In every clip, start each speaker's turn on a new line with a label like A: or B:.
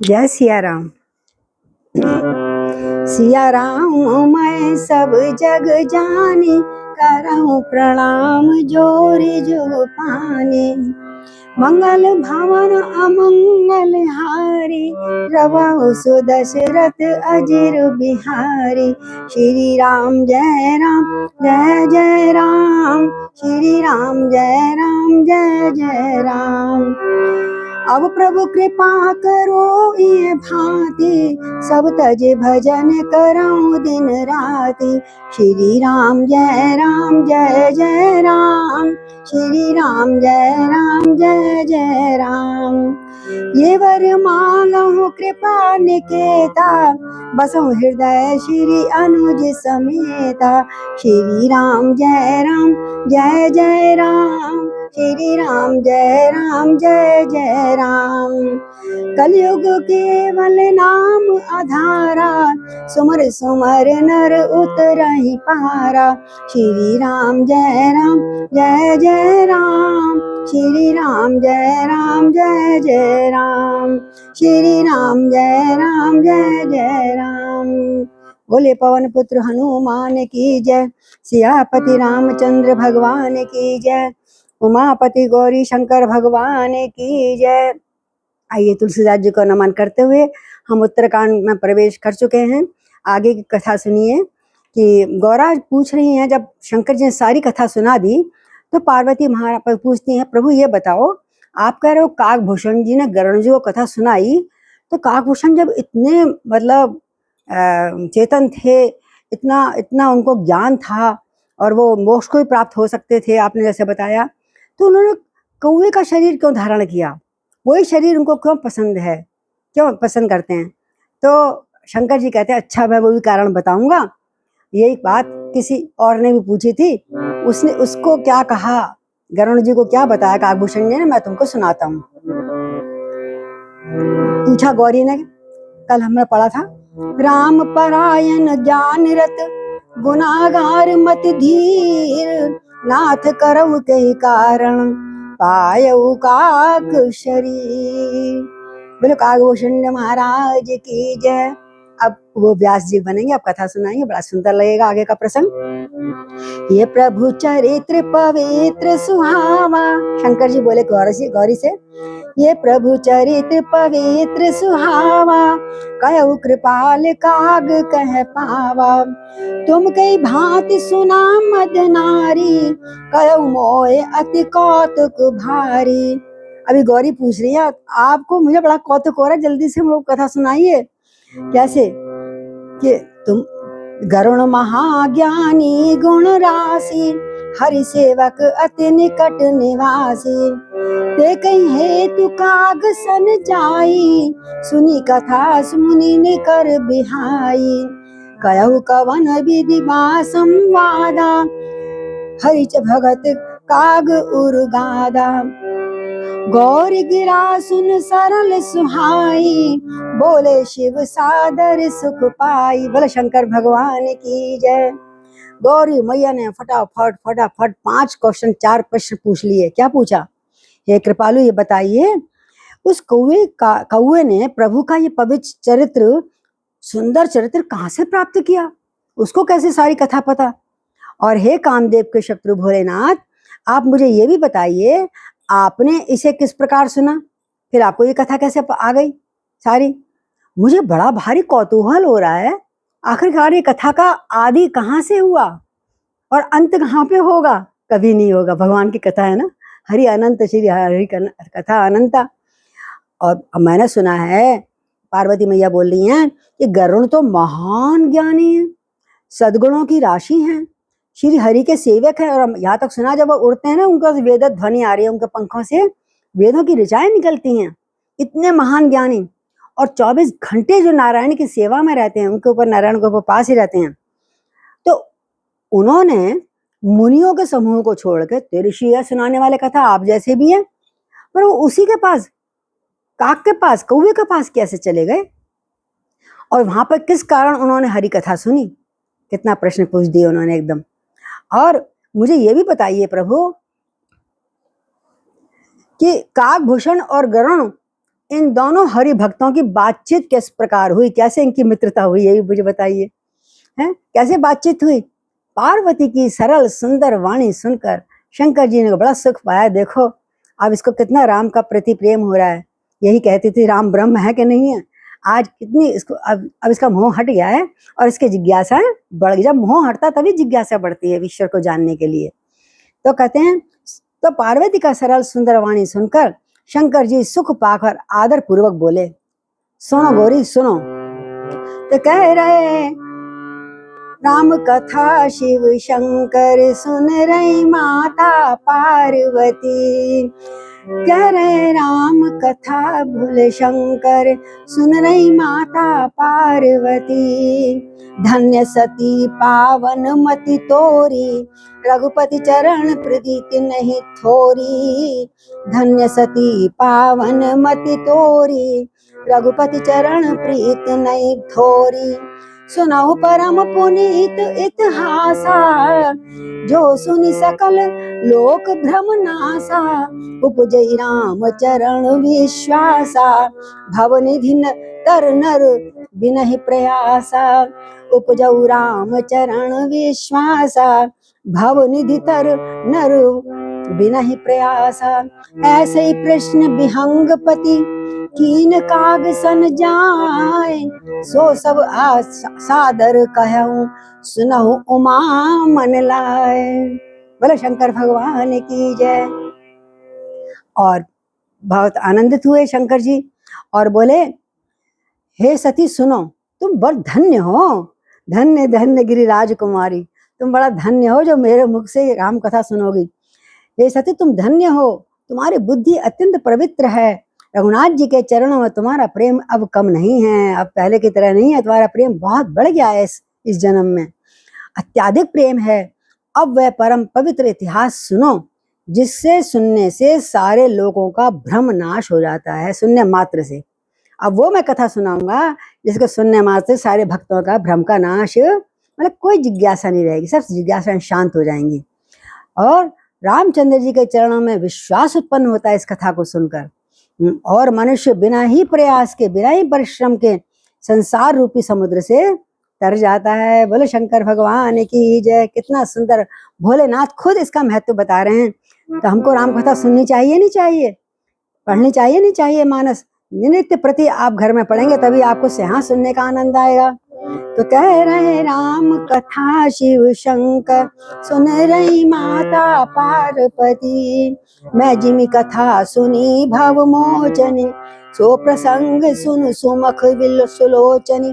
A: जय सिया राम। सिया राम मैं सब जग जाने, करहूँ प्रणाम जोरी जो पाने। मंगल भवन अमंगल हारी, रवहु सुदशरथ अजिर बिहारी। श्री राम जय राम जय जय राम, श्री राम जय जय राम। अब प्रभु कृपा करो ये भांति, सब तज भजन करऊं दिन राति। श्री राम जय जय राम, श्री राम जय राम। ये वर मांगहु कृपा निकेता, बसहु हृदय श्री अनुज समेता। श्री राम जय जय राम, श्री राम जय राम। कलयुग केवल नाम आधारा, सुमर सुमर नर उतरहि पारा। श्री राम जय जय राम, श्री राम जय जय राम। श्री राम जय राम। बोले पवन पुत्र हनुमान की जय, सियापति रामचंद्र भगवान की जय, उमापति गौरी शंकर भगवान की जय। आइए तुलसीदास जी को नमन करते हुए हम उत्तरकांड में प्रवेश कर चुके हैं। आगे की कथा सुनिए कि गौरा पूछ रही हैं, जब शंकर जी ने सारी कथा सुना दी तो पार्वती महाराज पूछती हैं, प्रभु ये बताओ, आप कह रहे हो काकभूषण जी ने गरुड़ जी को कथा सुनाई, तो काकभूषण जब इतने मतलब चेतन थे, इतना इतना उनको ज्ञान था और वो मोक्ष को भी प्राप्त हो सकते थे, आपने जैसे बताया, तो उन्होंने कौवे का शरीर क्यों धारण किया? वही शरीर उनको क्यों पसंद है, क्यों पसंद करते हैं? तो शंकर जी कहते हैं, अच्छा मैं वो भी कारण बताऊंगा। यही बात किसी और ने भी पूछी थी, उसने उसको क्या कहा, गरुड़ जी को क्या बताया काकभूषण ने, मैं तुमको सुनाता हूँ। पूछा गौरी ने, कल हमने पढ़ा था, राम परायण ज्ञान रत, गुनागार मत धीर, नाथ करऊ के कारण, पायऊ काक शरीर। बोलो काकभूषण महाराज की जय। अब वो व्यास जी बनेंगे, अब कथा सुनाएंगे, बड़ा सुंदर लगेगा आगे का प्रसंग। ये प्रभु चरित्र पवित्र सुहावा, शंकर जी बोले गौरी से, ये प्रभु चरित्र पवित्र सुहावा, कहु कृपाल काग कह पावा। तुम कई भांति सुना मद नारी, कहु मोय अति कौतुक भारी। अभी गौरी पूछ रही है, आपको मुझे बड़ा कौतुक हो रहा है, जल्दी से वो कथा सुनाइए। कैसे कि तुम गरुण महाज्ञानी गुण राशि, हरि सेवक अति निकट निवासी। ते कहीं हेतु काग सन जाई, सुनी कथा सुमुनि निकर बिहाई। कहु कवन विधि बा संवादा, हरिच भगत काग उर्गादा। गौर गिरा सुन सरल सुहाई, बोले शिव सादर सुख पाई। बोले शंकर भगवान की जय। गौरी मैया ने फटाफट 4 प्रश्न पूछ लिए। क्या पूछा? हे कृपालु ये बताइए, उस कौवे ने प्रभु का ये पवित्र चरित्र, सुंदर चरित्र कहाँ से प्राप्त किया? उसको कैसे सारी कथा पता? और हे कामदेव के शत्रु भोलेनाथ, आप मुझे ये भी बताइए, आपने इसे किस प्रकार सुना? फिर आपको ये कथा कैसे आ गई सारी? मुझे बड़ा भारी कौतूहल हो रहा है, आखिरकार ये कथा का आदि कहाँ से हुआ और अंत कहाँ पे होगा? कभी नहीं होगा, भगवान की कथा है ना, हरि अनंत, श्री हरि कथा अनंता। और मैंने सुना है, पार्वती मैया बोल रही हैं कि गरुड़ तो महान ज्ञानी है, सद्गुणों की राशि हैं, श्री हरि के सेवक हैं। और यहाँ तक सुना, जब वो उड़ते हैं ना, उनका वेद ध्वनि आ रही है, उनके पंखों से वेदों की ऋचाएं निकलती हैं। इतने महान ज्ञानी, और 24 घंटे जो नारायण की सेवा में रहते हैं, उनके ऊपर, नारायण के ऊपर पास ही रहते हैं। तो उन्होंने मुनियों के समूह को छोड़ के, ऋषि है सुनाने वाले कथा, आप जैसे भी हैं, पर वो उसी के पास, काक के पास, कौवे के पास कैसे चले गए? और वहां पर किस कारण उन्होंने हरि कथा सुनी? कितना प्रश्न पूछ दिए उन्होंने एकदम। और मुझे ये भी बताइए प्रभु कि काकभूषण और गरुड़ इन दोनों हरि भक्तों की बातचीत किस प्रकार हुई, कैसे इनकी मित्रता हुई, यही मुझे बताइए, हैं कैसे बातचीत हुई। पार्वती की सरल सुंदर वाणी सुनकर शंकर जी ने बड़ा सुख पाया। देखो अब इसको कितना राम का प्रति प्रेम हो रहा है। यही कहती थी राम ब्रह्म है कि नहीं है। आज कितनी इसको अब इसका मोह हट गया है और इसकी जिज्ञासा बढ़ गई। जब मोह हटता तभी जिज्ञासा बढ़ती है ईश्वर को जानने के लिए। तो कहते हैं, तो पार्वती का सरल सुंदर वाणी सुनकर शंकर जी सुख पाकर आदर पूर्वक बोले, सुनो गौरी सुनो। तो कह रहे, राम कथा शिव शंकर सुन रही माता पार्वती। कह रहे राम कथा भूल शंकर सुन रही माता पार्वती। धन्य सती पावन मति तोरी रघुपति चरण प्रीति नहीं थोरी। धन्य सती पावन मति तोरी रघुपति चरण प्रीति नहीं थोरी। सुनाओ परम पुनीत इतिहासा जो सुनि सकल लोक भ्रम नासा। उपजई राम चरण विश्वासा भवनिधि तर नर बिनहि प्रयासा। उपजऊ राम चरण विश्वासा भवनिधि तर नर बिनहि प्रयासा। ऐसे ही प्रश्न विहंगपति कीन काग सन जाए। सो सब सादर कहूँ सुनहु उमा मन लाए। बोले शंकर भगवान की जय। और बहुत आनंदित हुए शंकर जी और बोले, हे सती सुनो, तुम बड़ धन्य हो। धन्य धन्य गिरिराज कुमारी, तुम बड़ा धन्य हो जो मेरे मुख से राम कथा सुनोगी। हे सती तुम धन्य हो, तुम्हारी बुद्धि अत्यंत पवित्र है। रघुनाथ जी के चरणों में तुम्हारा प्रेम अब कम नहीं है, अब पहले की तरह नहीं है। तुम्हारा प्रेम बहुत बढ़ गया है इस जन्म में, अत्याधिक प्रेम है। अब वह परम पवित्र इतिहास सुनो जिससे सुनने से सारे लोगों का भ्रम नाश हो जाता है, सुनने मात्र से। अब वो मैं कथा सुनाऊंगा जिसको सुनने मात्र से सारे भक्तों का भ्रम का नाश, मतलब कोई जिज्ञासा नहीं रहेगी, सब जिज्ञासाएं शांत हो जाएंगी और रामचंद्र जी के चरणों में विश्वास उत्पन्न होता है इस कथा को सुनकर। और मनुष्य बिना ही प्रयास के, बिना ही परिश्रम के संसार रूपी समुद्र से तर जाता है। बोले शंकर भगवान की जय। कितना सुंदर, भोलेनाथ खुद इसका महत्व बता रहे हैं। तो हमको राम कथा सुननी चाहिए नहीं चाहिए, पढ़नी चाहिए नहीं चाहिए। मानस नित्य प्रति आप घर में पढ़ेंगे तभी आपको सिंहा सुनने का आनंद आएगा। तो कह रहे राम कथा शिव शंकर सुन रही माता पार्वती। मैं जिमि कथा सुनी भव मोचनी सो प्रसंग सुन सुमख विल सुलोचनी।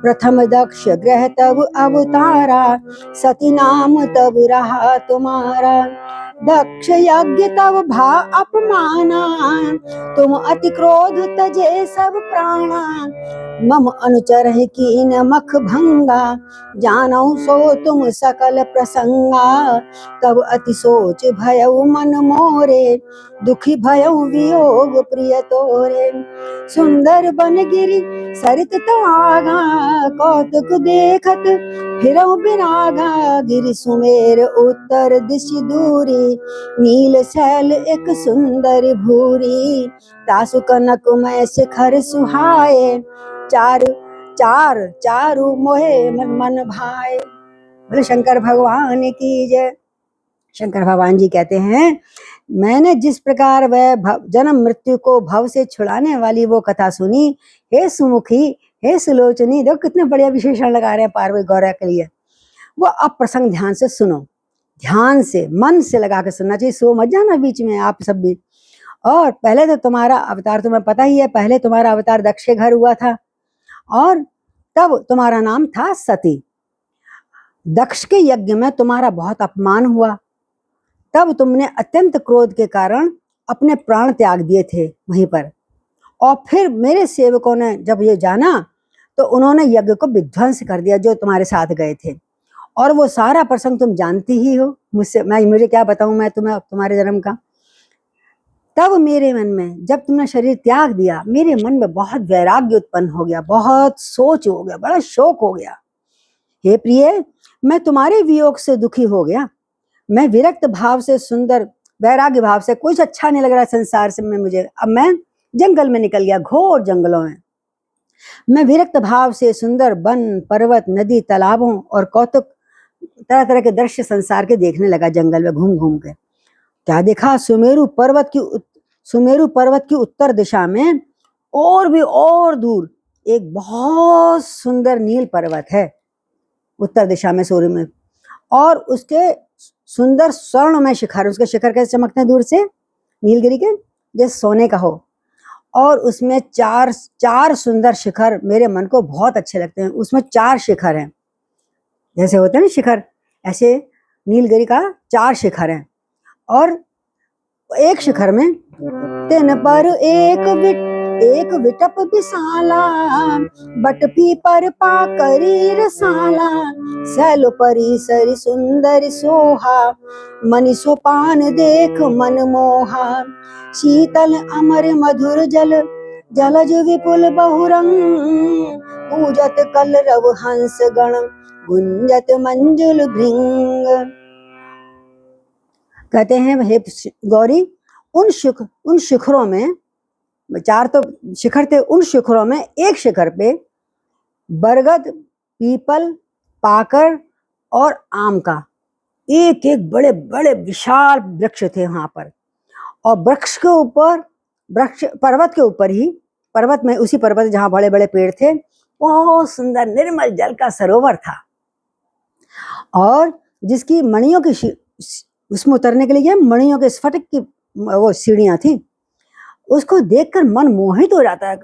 A: प्रथम दक्ष ग्रह तब अवतारा सती नाम तब रहा तुम्हारा। दक्ष यज्ञ तब भा अपमाना तुम अति क्रोध तजे सब प्राणा। मम अनुचर कीन मख भंगा जानो सो तुम सकल प्रसंगा। तब अति सोच भयउ मन मोरे दुखी भयउ वियोग प्रिय तोरे। सुंदर बन गिरि सरित तवागा कौतुक देखत फिरऊ बिरागा। गिरि सुमेर उत्तर दिश दूरी नील शैल एक सुंदर भूरी। तासु कनक में शिखर सुहाए चारु मोहे मन भाए। बोले शंकर भगवान की जय। शंकर भगवान जी कहते हैं, मैंने जिस प्रकार वह जन्म मृत्यु को भव से छुड़ाने वाली वो कथा सुनी। हे सुमुखी, हे सुलोचनी, देखो कितने बढ़िया विशेषण लगा रहे हैं पार्वती गौरा के लिए। वो अब प्रसंग ध्यान से सुनो, ध्यान से मन से लगा के सुनना चाहिए। सो मत जाना बीच में आप सब भी। और पहले तो तुम्हारा अवतार तुम्हें पता ही है, पहले तुम्हारा अवतार दक्ष के घर हुआ था और तब तुम्हारा नाम था सती। दक्ष के यज्ञ में तुम्हारा बहुत अपमान हुआ, तब तुमने अत्यंत क्रोध के कारण अपने प्राण त्याग दिए थे वहीं पर। और फिर मेरे सेवकों ने जब ये जाना तो उन्होंने यज्ञ को विध्वंस कर दिया जो तुम्हारे साथ गए थे। और वो सारा प्रसंग तुम जानती ही हो, मुझे क्या बताऊं मैं तुम्हें तुम्हारे जन्म का। तब मेरे मन में, जब तुमने शरीर त्याग दिया, मेरे मन में बहुत वैराग्य उत्पन्न हो गया, बहुत सोच हो गया, बड़ा शोक हो गया। हे प्रिय, मैं तुम्हारे वियोग से दुखी हो गया। मैं विरक्त भाव से, सुंदर वैराग्य भाव से, कुछ अच्छा नहीं लग रहा संसार से में मुझे। अब मैं जंगल में निकल गया, घोर जंगलों में। मैं विरक्त भाव से सुंदर वन, पर्वत, नदी, तालाबों और कौतुक तरह तरह के दृश्य संसार के देखने लगा जंगल में घूम घूम के। क्या देखा, सुमेरु पर्वत की उत्तर दिशा में और भी और दूर एक बहुत सुंदर नील पर्वत है, उत्तर दिशा में सूर्य में, और उसके सुंदर स्वर्णमय शिखर, उसके शिखर कैसे चमकते हैं दूर से, नीलगिरी के जैसे सोने का हो, और उसमें चार सुंदर शिखर मेरे मन को बहुत अच्छे लगते हैं। उसमें 4 शिखर हैं, जैसे होते हैं ना शिखर, ऐसे नीलगिरी का 4 शिखर हैं। और एक शिखर में तिन पर एक विटप विशाला, बट पीपर पाकरी रसाला, सैल परिसर सुंदर सोहा, मनि सोपान देख मन मोहा, शीतल अमर मधुर जलज विपुल बहुरंग, पूजत कलरव हंस गण, गुंजत मंजुल भृंग। कहते हैं हे गौरी, उन शिखरों में 4 तो शिखर थे, उन शिखरों में एक शिखर पे बरगद, पीपल, पाकर और आम का एक एक बड़े बड़े विशाल वृक्ष थे वहां पर। और वृक्ष पर्वत के ऊपर ही, पर्वत में उसी पर्वत जहां बड़े बड़े पेड़ थे, बहुत सुंदर निर्मल जल का सरोवर था, और जिसकी मणियों की उसमें उतरने के लिए मणियों के स्फटिक की वो सीढ़ियां थी। उसको देखकर मन मोहित हो जाता है,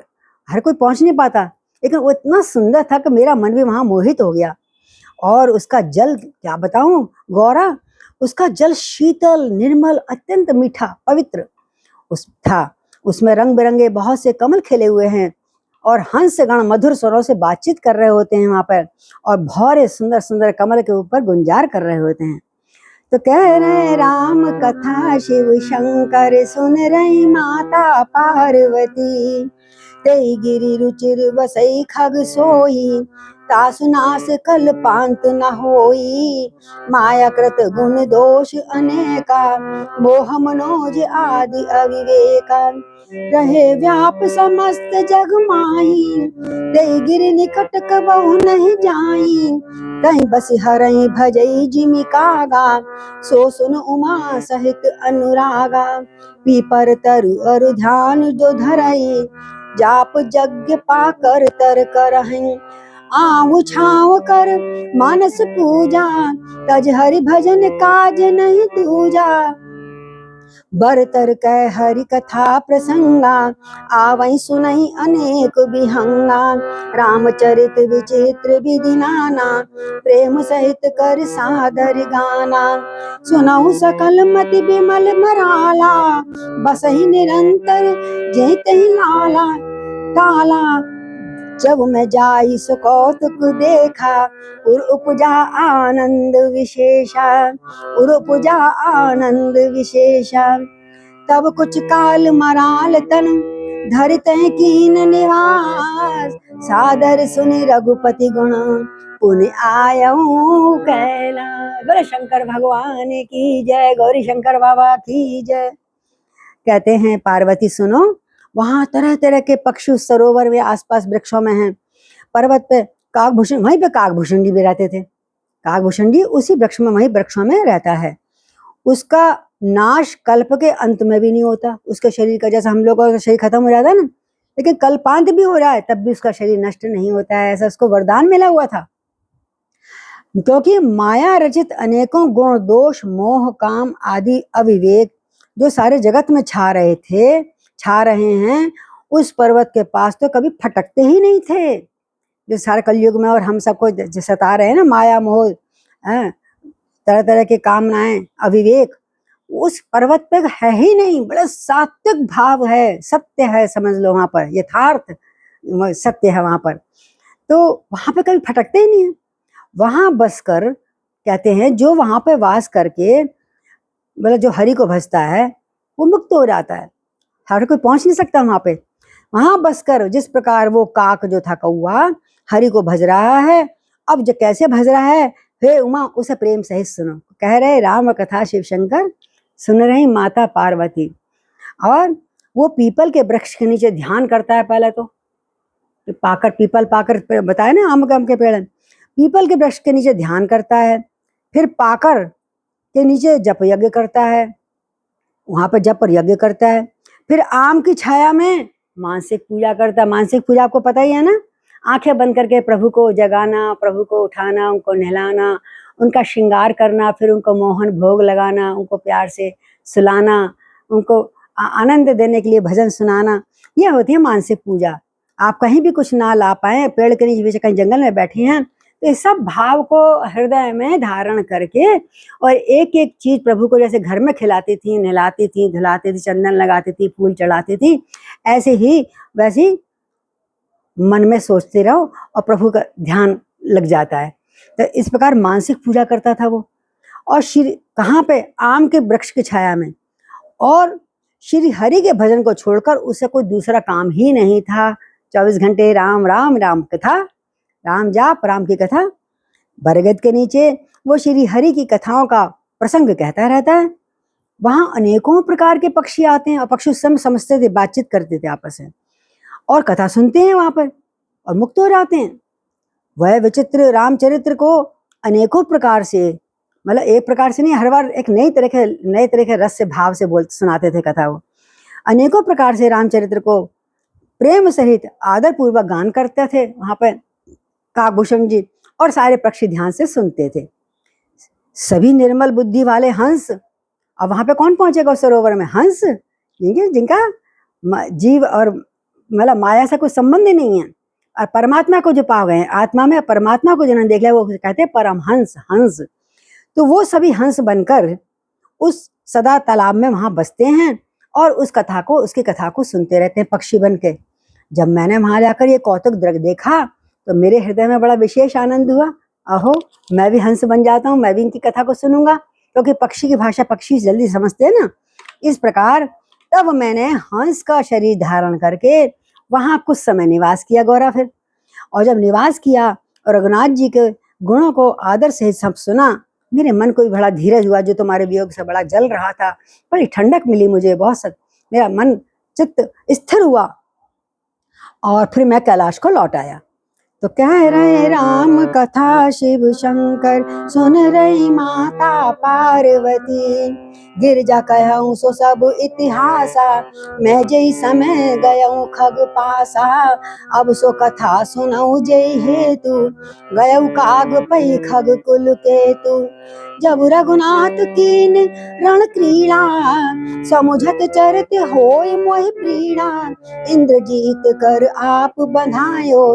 A: हर कोई पहुंच नहीं पाता, लेकिन वो इतना सुंदर था कि मेरा मन भी वहां मोहित हो गया। और उसका जल क्या बताऊं गौरा, उसका जल शीतल, निर्मल, अत्यंत मीठा, पवित्र था। उसमें रंग बिरंगे बहुत से कमल खिले हुए हैं, और हंसगण मधुर स्वरों से बातचीत कर रहे होते हैं वहां पर, और भौरे सुंदर सुंदर कमल के ऊपर गुंजार कर रहे होते हैं। तो कह रहे राम कथा शिव शंकर, सुन रही माता पार्वती, तेई गिरि रुचिर बसई खग सोई, तासु नास कल पांत न होई, माया कृत गुण दोष अनेका, मोह मनोज आदि अविवेका, रहे व्याप समस्त जग माही, तेई गिरि निकट कबहु नहीं जाई, कहीं बस हरई भजई जिमि कागा, सो सुन उमा सहित अनुरागा, पीपर तरु अरु ध्यान जो धरई, जाप यज्ञ पाकर तर करहिं, आऊ छाव कर मानस पूजा, तज हरि भजन काज नहीं दूजा, बरतर कह हरि कथा प्रसंगा, आवई सुनई अनेक विहंगा, रामचरित विचित्र विधि नाना, प्रेम सहित कर सादर गाना, सुनऊ सकल मति विमल मराला, बसहि निरंतर जेतहि लाला, ताला जब मैं जाई सो कौतुक देखा, उर उपजा आनंद विशेषा, उर उपजा आनंद विशेषा, तब कुछ काल मराल तन धरते कीन निवास, सादर सुनि रघुपति गुण, पुण्य आयऊ कैलास। बोले शंकर भगवान की जय, गौरी शंकर बाबा की जय। कहते हैं पार्वती सुनो, वहां तरह तरह के पक्षी उस सरोवर में आसपास वृक्षों में हैं। पर्वत पे काकभूषण, वहीं पे काकभूषण भी रहते थे, काकभूषण जी उसी वृक्ष में, वही वृक्षों में रहता है। उसका नाश कल्प के अंत में भी नहीं होता, उसके शरीर का, जैसा हम लोगों का शरीर खत्म हो जाता है ना, लेकिन कल्पांत भी हो रहा है तब भी उसका शरीर नष्ट नहीं होता है, ऐसा उसको वरदान मिला हुआ था। क्योंकि माया रचित अनेकों गुण दोष मोह काम आदि अविवेक जो सारे जगत में छा रहे हैं, उस पर्वत के पास तो कभी फटकते ही नहीं थे, जो सारे कलयुग में और हम सबको सता रहे हैं ना, माया मोह, तरह तरह के कामनाएं, अविवेक, उस पर्वत पे है ही नहीं। बड़ा सात्विक भाव है, सत्य है, समझ लो वहां पर यथार्थ सत्य है वहां पर, तो वहां पे कभी फटकते ही नहीं है। वहां बसकर कहते हैं जो वहां पे वास करके मतलब जो हरि को भजता है वो मुक्त हो जाता है, हर कोई पहुंच नहीं सकता वहां पे। वहां बसकर जिस प्रकार वो काक जो था कौआ हरि को भज रहा है, अब जो कैसे भज रहा है, हे उमा उसे प्रेम सहित सुनो। कह रहे राम कथा शिव शंकर, सुन रही माता पार्वती। और वो पीपल के वृक्ष के नीचे ध्यान करता है। पहले तो पाकर, पीपल पाकर बताया ना, आम के पेड़, पीपल के वृक्ष के नीचे ध्यान करता है, फिर पाकर के नीचे जप यज्ञ करता है, वहां पर जप और यज्ञ करता है, फिर आम की छाया में मानसिक पूजा करता है। मानसिक पूजा आपको पता ही है ना, आंखें बंद करके प्रभु को जगाना, प्रभु को उठाना, उनको नहलाना, उनका श्रृंगार करना, फिर उनको मोहन भोग लगाना, उनको प्यार से सुलाना, उनको आनंद देने के लिए भजन सुनाना, यह होती है मानसिक पूजा। आप कहीं भी कुछ ना ला पाए, पेड़ के नीचे कहीं जंगल में बैठे हैं, तो इस सब भाव को हृदय में धारण करके और एक एक चीज प्रभु को जैसे घर में खिलाती थी, नहलाती थी, धुलाती थी, चंदन लगाती थी, फूल चढ़ाती थी, ऐसे ही वैसी मन में सोचते रहो और प्रभु का ध्यान लग जाता है। तो इस प्रकार मानसिक पूजा करता था वो। और श्री कहाँ पे? आम के वृक्ष की छाया में। और श्री हरि के भजन को छोड़कर उसे कोई दूसरा काम ही नहीं था। 24 घंटे राम राम राम कथा, राम जाप, राम की कथा। बरगद के नीचे वो श्री हरि की कथाओं का प्रसंग कहता रहता है। वहां अनेकों प्रकार के पक्षी आते हैं और पक्षी उस समय समझते थे, बातचीत करते थे आपस में और कथा सुनते हैं वहां पर और मुक्त हो जाते हैं। वह विचित्र रामचरित्र को अनेकों प्रकार से, मतलब एक प्रकार से नहीं, हर बार एक नए तरह के रस से, भाव से सुनाते थे कथा। वो अनेकों प्रकार से रामचरित्र को प्रेम सहित आदर पूर्वक गान करते थे वहां पर काकभूषण जी, और सारे पक्षी ध्यान से सुनते थे। सभी निर्मल बुद्धि वाले हंस, अब वहां पे कौन पहुंचेगा उस सरोवर में? हंस, जिनका जीव और मतलब माया से कोई संबंध ही नहीं है, और परमात्मा को जो पा गए हैं, आत्मा में परमात्मा को जिन्होंने देख लिया, वो कहते हैं परमहंस, हंस। तो वो सभी हंस बनकर उस सदा तालाब में वहां बसते हैं और उसकी कथा को सुनते रहते हैं पक्षी बन के। जब मैंने वहां जाकर ये कौतुक दृश्य देखा तो मेरे हृदय में बड़ा विशेष आनंद हुआ। अहो, मैं भी हंस बन जाता हूँ, मैं भी इनकी कथा को सुनूंगा, क्योंकि पक्षी की भाषा पक्षी जल्दी समझते हैं ना। इस प्रकार तब मैंने हंस का शरीर धारण करके वहां कुछ समय निवास किया गौरा। फिर और जब निवास किया और रघुनाथ जी के गुणों को आदर से सब सुना, मेरे मन को भी बड़ा धीरज हुआ, जो तुम्हारे वियोग से बड़ा जल रहा था। बड़ी ठंडक मिली मुझे, बहुत मेरा मन चित्त स्थिर हुआ। और फिर मैं कैलाश को लौट आया। तो कह रहे राम कथा शिव शंकर, सुन रही माता पार्वती, गिरजा कहूँ सो सब इतिहासा, मैं जय समय गयऊ खग पासा, अब सो कथा सुनऊ जय हेतु, गयऊ काग पई खग कुल केतु, जब रघुनाथ कीन रण क्रीड़ा, समुझत चरित होय मोहि प्रीड़ा, इंद्रजीत कर आप बंधायो,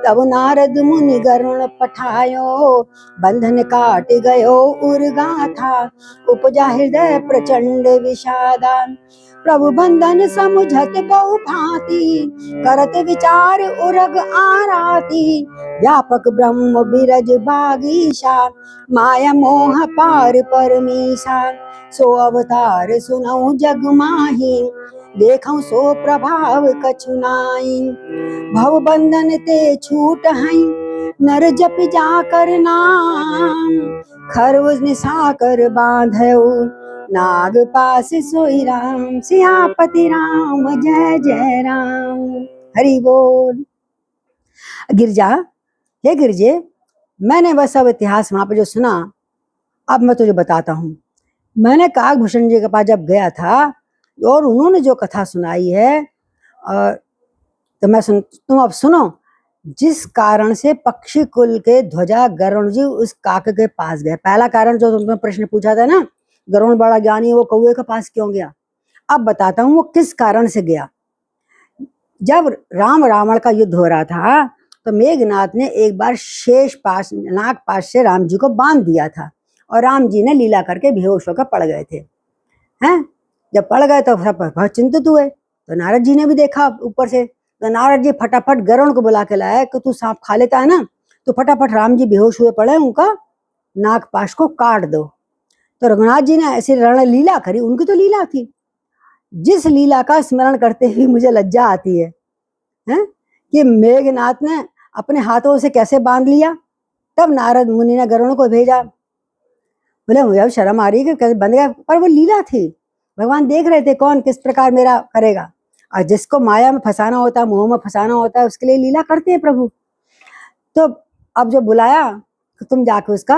A: तब नारद मुनि गरुण पठायो, बंधन काट गयो उर्गाथा, उपजा हृदय प्रचंड विषादा, प्रभु बंधन समुझत बहु भांति, करत विचार उरग आराती, व्यापक ब्रह्म बिरज बागीशा, माया मोह पार परमीशा, सो अवतार सुनऊ जग माही, देखऊं सो प्रभाव कछु नाई, भव बंधन ते छूट हई, नर जप जा कर नाम, खरबूज निशा कर बांधऊ, नाग पास सोई राम, सियापति राम जय जय राम। हरि बोल। गिरजा, हे गिरजे, मैंने वह सब इतिहास वहां पर जो सुना, अब मैं तुझे बताता हूँ। मैंने काकभूषण जी के पास जब गया था और उन्होंने जो कथा सुनाई है, तो मैं तुम अब सुनो। जिस कारण से पक्षी कुल के ध्वजा गरुण जी उस काक के पास गए, पहला कारण जो तुमने प्रश्न पूछा था ना, गरुण बड़ा ज्ञानी, वो कौवे के पास क्यों गया, अब बताता हूँ वो किस कारण से गया। जब राम रावण का युद्ध हो रहा था तो मेघनाथ ने एक बार नाग पाश से राम जी को बांध दिया था, और राम जी ने लीला करके बेहोश होकर पड़ गए थे। हैं, जब पड़ गए तो सब बहुत चिंतित हुए। तो नारद जी ने भी देखा ऊपर से, तो नारद जी फटाफट गरुण को बुला के लाया कि तू सांप खा लेता है ना, तो फटाफट राम जी बेहोश हुए पड़े, उनका नागपाश को काट दो। तो रघुनाथ जी ने ऐसी रण लीला करी, उनकी तो लीला थी, जिस लीला का स्मरण करते हुए मुझे लज्जा आती है, हैं, कि मेघनाथ ने अपने हाथों से कैसे बांध लिया। तब नारद मुनि ने गरुण को भेजा, बोले मुझे शर्म आ रही है कि कैसे बंध गया, पर वो लीला थी, भगवान देख रहे थे कौन किस प्रकार मेरा करेगा। और जिसको माया में फंसाना होता है, मोह में फंसाना होता है, उसके लिए लीला करते हैं प्रभु। तो अब जब बुलाया तो तुम जाके उसका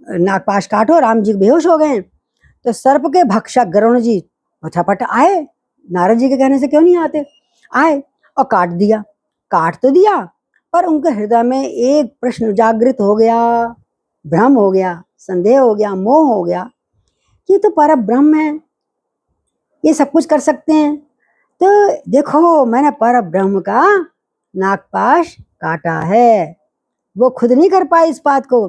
A: नागपाश काटो, राम जी बेहोश हो गए। तो सर्प के भक्षक गरुण जी फटाफट आए, नारद जी के कहने से क्यों नहीं आते, आए और काट दिया। काट तो दिया, पर उनके हृदय में एक प्रश्न जागृत हो गया, भ्रम हो गया, संदेह हो गया, मोह हो गया, ये तो पर ब्रह्म है, ये सब कुछ कर सकते हैं। तो देखो मैंने पर ब्रह्म का नागपाश काटा है। वो खुद नहीं कर पाए इस बात को।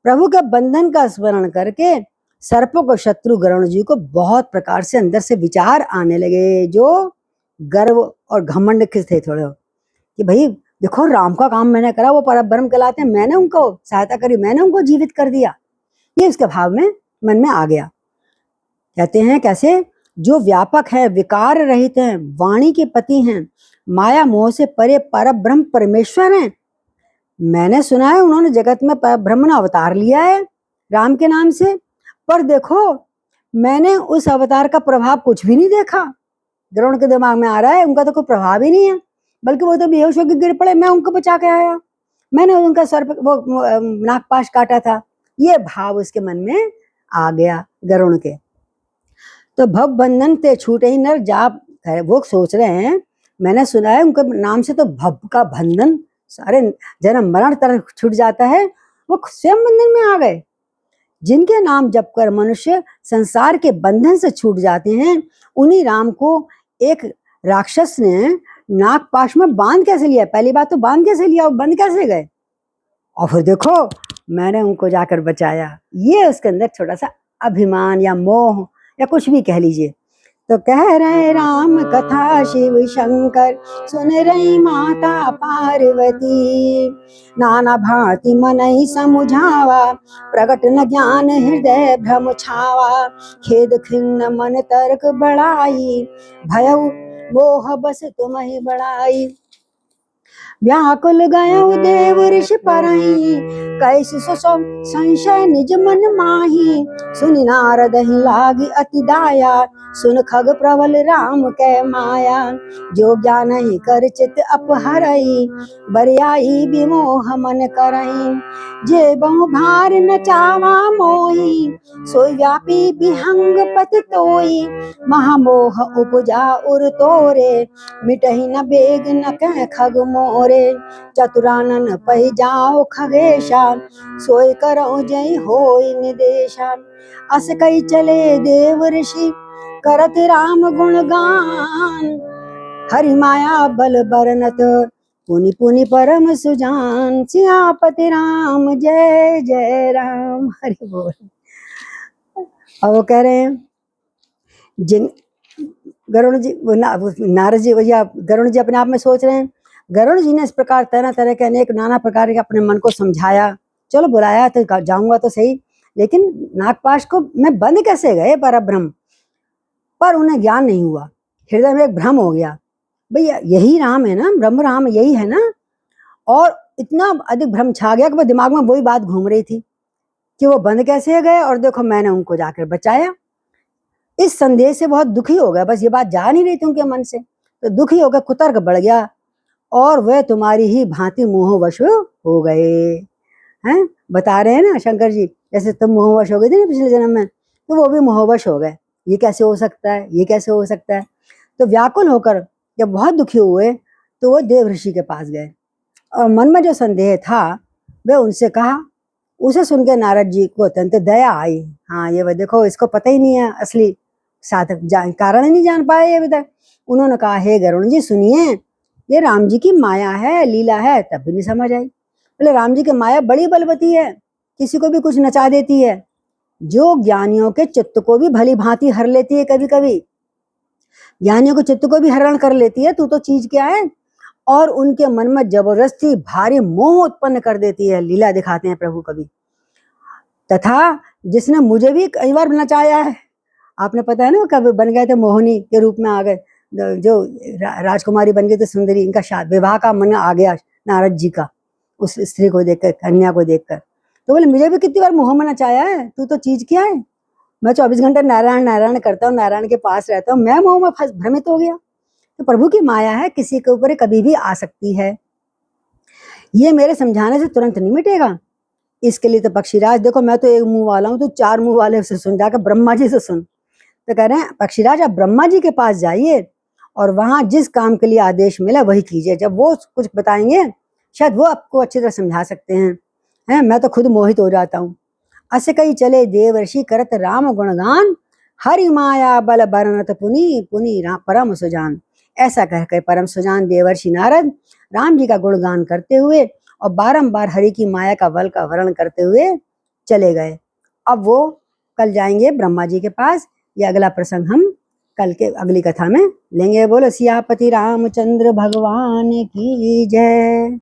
A: प्रभु के बंधन का स्मरण करके सर्पों को, शत्रु गरुण जी को बहुत प्रकार से अंदर से विचार आने लगे, जो गर्व और घमंड के थे थोड़े, कि भाई देखो राम का काम मैंने करा, वो परब्रह्म कहलाते हैं, मैंने उनको सहायता करी, मैंने उनको जीवित कर दिया। ये उसके भाव में मन में आ गया। कहते हैं कैसे, जो व्यापक है, विकार रहित हैं, वाणी के पति हैं, माया मोह से परे परब्रह्म परमेश्वर हैं। मैंने सुना है उन्होंने जगत में ब्रह्म ने अवतार लिया है राम के नाम से, पर देखो मैंने उस अवतार का प्रभाव कुछ भी नहीं देखा। गरुड़ के दिमाग में आ रहा है उनका तो कोई प्रभाव ही नहीं है, बल्कि वो तो बेहोश होकर गिर पड़े, मैं उनको बचा के आया, मैंने उनका सर वो नागपाश काटा था। ये भाव उसके मन में आ गया गरुड़ के। तो भव बंधन ते छूटे ही नर जाप, वो सोच रहे हैं मैंने सुना है उनके नाम से तो भव का बंधन, सारे जन्म मरण तरह छूट जाता है, वो स्वयं बंधन में आ गए। जिनके नाम जप कर मनुष्य संसार के बंधन से छूट जाते हैं, उन्हीं राम को एक राक्षस ने नागपाश में बांध कैसे लिया। पहली बात तो बांध कैसे लिया, वो बंद कैसे गए, और फिर देखो मैंने उनको जाकर बचाया। ये उसके अंदर छोटा सा अभिमान या मोह या कुछ भी कह लीजिए। तो कह रहे राम कथा शिव शंकर, सुन रही माता पार्वती, नाना भांति मनई समुझावा, प्रगट न ज्ञान हृदय भ्रम छावा, खेद खिन्न मन तर्क बढ़ाई, भयउ मोह बस तुम्हि बढ़ाई। व्याकुल गयो देव ऋषि परहि, कैसे सो संशय निज मन माही, सुनि नारद ही लागी अति दाया, सुन खग प्रबल राम कै माया, जो ज्ञान ही कर चित अपहरई, बरियाई विमोह मन करई, जे बहु भार न चावा मोही, सोई व्यापी विहंग पति तोई, महामोह उपजा उर तोरे, मिटहि न बेग न कह खग मोरे, चतुरानन पहि जाओ खगेशा, सोय करो जय होय निदेशा। अस कई चले देव ऋषि, करत राम गुण गान, हरि माया बल बरनत, पुनि पुनि परम सुजान, सियापति राम जय जय राम। हरि बोल। और वो कह रहे हैं जिन गरुड़ जी, नारद जी या गरुड़ जी अपने आप में सोच रहे हैं, गरुड़ जी ने इस प्रकार तरह तरह के अनेक नाना प्रकार के अपने मन को समझाया, चलो बुलाया तो जाऊंगा तो सही, लेकिन नागपाश को मैं बंद कैसे गए परब्रह्म, पर उन्हें ज्ञान नहीं हुआ, हृदय में एक भ्रम हो गया, भैया यही राम है ना, ब्रह्म राम यही है ना, और इतना अधिक भ्रम छा गया कि वो दिमाग में वही बात घूम रही थी कि वो बंद कैसे गए, और देखो मैंने उनको जाकर बचाया। इस संदेश से बहुत दुखी हो गया, बस ये बात जा नहीं रही थी उनके मन से, तो दुखी हो गया, कुतर्क बढ़ गया, और वह तुम्हारी ही भांति मोहवश हो गए हैं। बता रहे हैं ना शंकर जी, जैसे तुम मोहवश हो गए थे ना पिछले जन्म में, तो वो भी मोहवश हो गए। ये कैसे हो सकता है, ये कैसे हो सकता है। तो व्याकुल होकर जब बहुत दुखी हुए तो वो देव ऋषि के पास गए, और मन में जो संदेह था वह उनसे कहा। उसे सुनकर नारद जी को अत्यंत दया आई। हाँ ये वह देखो, इसको पता ही नहीं है असली साधक, कारण ही नहीं जान पाए ये अभी तक। उन्होंने कहा हे गरुण जी सुनिए, ये राम जी की माया है, लीला है, तब भी नहीं समझ आई। बोले राम जी की माया बड़ी बलवती है, किसी को भी कुछ नचा देती है, जो ज्ञानियों के चित्त को भी भली भांति हर लेती है, कभी कभी ज्ञानियों के चित्त को भी हरण कर लेती है। तू तो चीज क्या है, और उनके मन में जबरदस्ती भारी मोह उत्पन्न कर देती है। लीला दिखाते हैं प्रभु कभी। तथा जिसने मुझे भी कई बार नचाया है, आपने पता है ना, कब बन गए थे मोहिनी के रूप में आ गए, जो राजकुमारी बन गई थी सुंदरी, इनका विवाह का मन आ गया नारद जी का उस स्त्री को देखकर, कन्या को देखकर। तो बोले मुझे भी कितनी बार मोह में नचाया है, तू तो चीज क्या है, मैं 24 घंटे नारायण नारायण करता हूँ, नारायण के पास रहता हूँ, मैं मोह में भ्रमित हो गया। तो प्रभु की माया है, किसी के ऊपर कभी भी आ सकती है। ये मेरे समझाने से तुरंत नहीं मिटेगा। इसके लिए तो पक्षीराज, देखो मैं तो एक मुंह वाला हूं, तो चार मुंह वाले से सुन, जाकर ब्रह्मा जी से सुन। तो कह रहे हैं पक्षीराज आप ब्रह्मा जी के पास जाइए और वहां जिस काम के लिए आदेश मिला वही कीजिए। जब वो कुछ बताएंगे शायद वो आपको अच्छी तरह समझा सकते हैं। मैं तो खुद मोहित हो जाता हूँ। अस कई चले देवर्षि करत राम गुणगान, हरि माया बल बरनत पुनि पुनि परम सुजान। ऐसा कहकर परम सुजान देवर्षि नारद राम जी का गुणगान करते हुए और बारंबार हरि की माया का बल का वर्णन करते हुए चले गए। अब वो कल जाएंगे ब्रह्मा जी के पास। ये अगला प्रसंग हम कल के अगली कथा में लेंगे। बोलो सियापति रामचंद्र भगवान की जय।